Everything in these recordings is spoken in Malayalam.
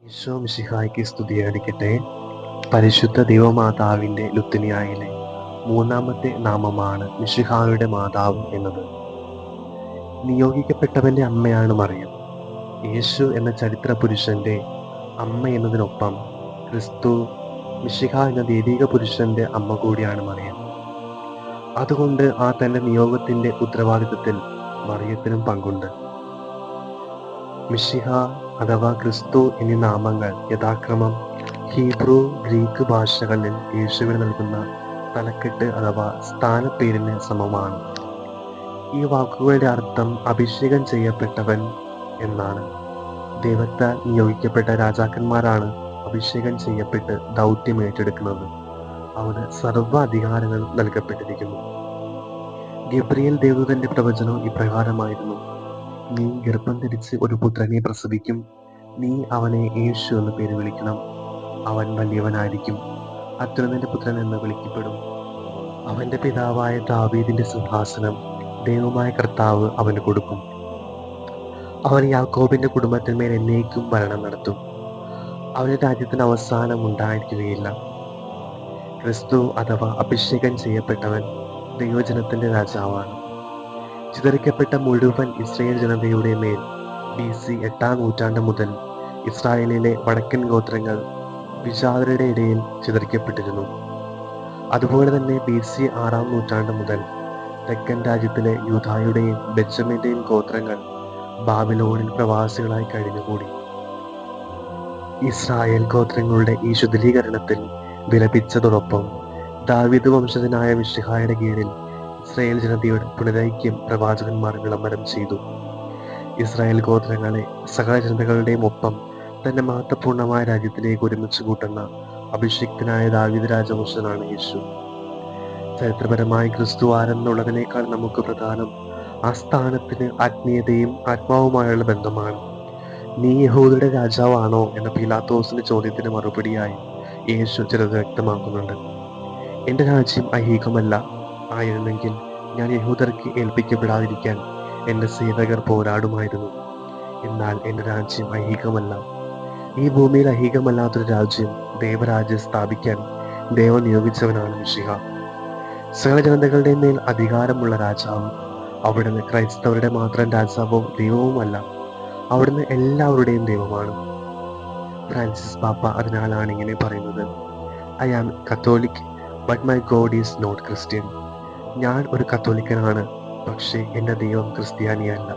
ഈശോ മിശിഹായ്ക്ക് സ്തുതിയായിരിക്കട്ടെ. പരിശുദ്ധ ദൈവമാതാവിൻ്റെ ലുത്തിനിയായിലെ മൂന്നാമത്തെ നാമമാണ് മിശിഹായുടെ മാതാവ് എന്നത്. നിയോഗിക്കപ്പെട്ടവൻ്റെ അമ്മയാണ് മറിയം. യേശു എന്ന ചരിത്ര പുരുഷൻ്റെ അമ്മ എന്നതിനൊപ്പം ക്രിസ്തു മിശിഹ എന്ന ദൈവിക പുരുഷൻ്റെ അമ്മ കൂടിയാണ് മറിയം. അതുകൊണ്ട് തൻ്റെ നിയോഗത്തിൻ്റെ ഉത്തരവാദിത്തത്തിൽ മറിയത്തിനും പങ്കുണ്ട്. മിശിഹ അഥവാ ക്രിസ്തു എന്നീ നാമങ്ങൾ യഥാക്രമം ഹീബ്രു, ഗ്രീക്ക് ഭാഷകളിൽ യേശുവിന് നൽകുന്ന തലക്കെട്ട് അഥവാ സ്ഥാനപ്പേരിന് സമമാണ്. ഈ വാക്കുകളുടെ അർത്ഥം അഭിഷേകം ചെയ്യപ്പെട്ടവൻ എന്നാണ്. ദൈവത്താൽ നിയോഗിക്കപ്പെട്ട രാജാക്കന്മാരാണ് അഭിഷേകം ചെയ്യപ്പെട്ട് ദൗത്യം ഏറ്റെടുക്കുന്നത്. അവന് സർവ്വ അധികാരങ്ങളും നൽകപ്പെട്ടിരിക്കുന്നു. ഗബ്രിയേൽ ദേവദൂതന്റെ പ്രവചനം ഇപ്രകാരമായിരുന്നു: നീ ഗർഭം ധരിച്ച് ഒരു പുത്രനെ പ്രസവിക്കും. നീ അവനെ യേശു എന്ന് പേര് വിളിക്കണം. അവൻ വലിയവനായിരിക്കും, അത്യുന്നതന്റെ പുത്രൻ എന്ന് വിളിക്കപ്പെടും. അവന്റെ പിതാവായ ദാവീദിന്റെ സിംഹാസനം ദൈവമായ കർത്താവ് അവന് കൊടുക്കും. അവൻ യാക്കോബിന്റെ കുടുംബത്തിന്മേൽ എന്നേക്കും ഭരണം നടത്തും. അവന്റെ രാജ്യത്തിന് അവസാനം ഉണ്ടായിരിക്കുകയില്ല. ക്രിസ്തു അഥവാ അഭിഷേകം ചെയ്യപ്പെട്ടവൻ ദൈവജനത്തിന്റെ രാജാവാണ്. ചിതറിക്കപ്പെട്ട മുഴുവൻ ഇസ്രായേൽ ജനതയുടെ മേൽ BC 8-ാം നൂറ്റാണ്ട് മുതൽ ഇസ്രായേലിലെ വടക്കൻ ഗോത്രങ്ങൾ വിജാതരുടെ ഇടയിൽ ചിതറിക്കപ്പെട്ടിരുന്നു. അതുപോലെ തന്നെ BC 6-ാം നൂറ്റാണ്ട് മുതൽ തെക്കൻ രാജ്യത്തിലെ യൂദായുടെയും ബെഞ്ചമിന്റെയും ഗോത്രങ്ങൾ ബാബിലോണിൽ പ്രവാസികളായി കഴിഞ്ഞുകൂടി. ഇസ്രായേൽ ഗോത്രങ്ങളുടെ ഈ ശുദ്ധീകരണത്തിൽ വിലപിച്ചതോടൊപ്പം ദാവീദ് വംശജനായ മിശിഹായുടെ കീഴിൽ ഇസ്രായേൽ ജനതയുടെ പുനരൈക്യം പ്രവാചകന്മാർ വിളംബരം ചെയ്തു. ഇസ്രായേൽ ഗോത്രങ്ങളെ സകല ജനതകളുടെയും ഒപ്പം തന്റെ മഹത്വപൂർണമായ രാജ്യത്തിലേക്ക് ഒരുമിച്ച് കൂട്ടുന്ന അഭിഷിക്തനായ ദാവീദ് രാജവംശനാണ് യേശു. ചരിത്രപരമായി ക്രിസ്തു ആരെന്നുള്ളതിനേക്കാൾ നമുക്ക് പ്രധാനം ആ സ്ഥാനത്തിന് ആത്മീയതയും ആത്മാവുമായുള്ള ബന്ധമാണ്. നീ യഹൂദരുടെ രാജാവാണോ എന്ന പീലാത്തോസിന്റെ ചോദ്യത്തിന് മറുപടിയായി യേശു ചിലത് വ്യക്തമാക്കുന്നുണ്ട്. എൻ്റെ രാജ്യം ഐഹികമല്ല. ആയിരുന്നെങ്കിൽ ഞാൻ യഹൂദർക്ക് ഏൽപ്പിക്കപ്പെടാതിരിക്കാൻ എൻ്റെ സേവകർ പോരാടുമായിരുന്നു. എന്നാൽ എൻ്റെ രാജ്യം ഐഹികമല്ല. ഈ ഭൂമിയിൽ ഐഹികമല്ലാത്തൊരു രാജ്യം, ദൈവരാജ്യം സ്ഥാപിക്കാൻ ദൈവം നിയോഗിച്ചവനാണ് മിശിഹ. സകല ജനതകളുടെ മേൽ അധികാരമുള്ള രാജാവ്. അവിടുന്ന് ക്രൈസ്തവരുടെ മാത്രം രാജാവോ ദൈവവുമല്ല, അവിടുന്ന് എല്ലാവരുടെയും ദൈവമാണ്. ഫ്രാൻസിസ് പാപ്പ അതിനാലാണ് ഇങ്ങനെ പറയുന്നത്: I am Catholic but my God is not Christian. ഞാൻ ഒരു കത്തോലിക്കനാണ്, പക്ഷേ എൻ്റെ ദൈവം ക്രിസ്ത്യാനിയല്ല.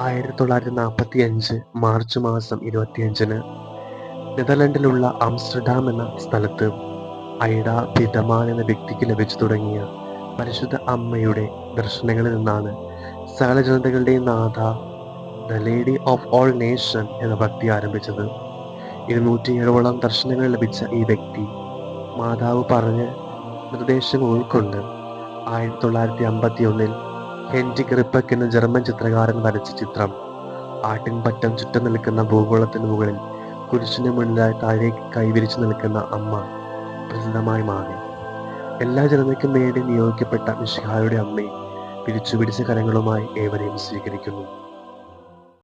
1945 മാർച്ച് മാസം 25-ന് നെതർലൻഡിലുള്ള ആംസ്റ്റർഡാം എന്ന സ്ഥലത്ത് ഐഡ പിഡമാൻ എന്ന വ്യക്തിക്ക് ലഭിച്ചു തുടങ്ങിയ പരിശുദ്ധ അമ്മയുടെ ദർശനങ്ങളിൽ നിന്നാണ് സകല ജനതകളുടെയും നാഥ, the lady of all nation എന്ന ഭക്തി ആരംഭിച്ചത്. 207ഓളം ദർശനങ്ങൾ ലഭിച്ച ഈ വ്യക്തി മാതാവ് പറഞ്ഞ നിർദ്ദേശങ്ങൾ ഉൾക്കൊണ്ട് 1951-ൽ ഹെൻറിക് റിപ്പക് എന്ന ജർമ്മൻ ചിത്രകാരൻ വരച്ച ചിത്രം ആട്ടിൻപറ്റം ചുറ്റും നിൽക്കുന്ന ഭൂഗോളത്തിന് മുകളിൽ കുരിശിന് മുന്നിലായി താഴേക്ക് കൈവിരിച്ചു നിൽക്കുന്ന അമ്മ പ്രസിദ്ധമായി മാറി. എല്ലാ ജനതയ്ക്കും വേണ്ടി നിയോഗിക്കപ്പെട്ട മിശിഹായുടെ അമ്മയെ പിടിച്ച കരങ്ങളുമായി ഏവരെയും സ്വീകരിക്കുന്നു.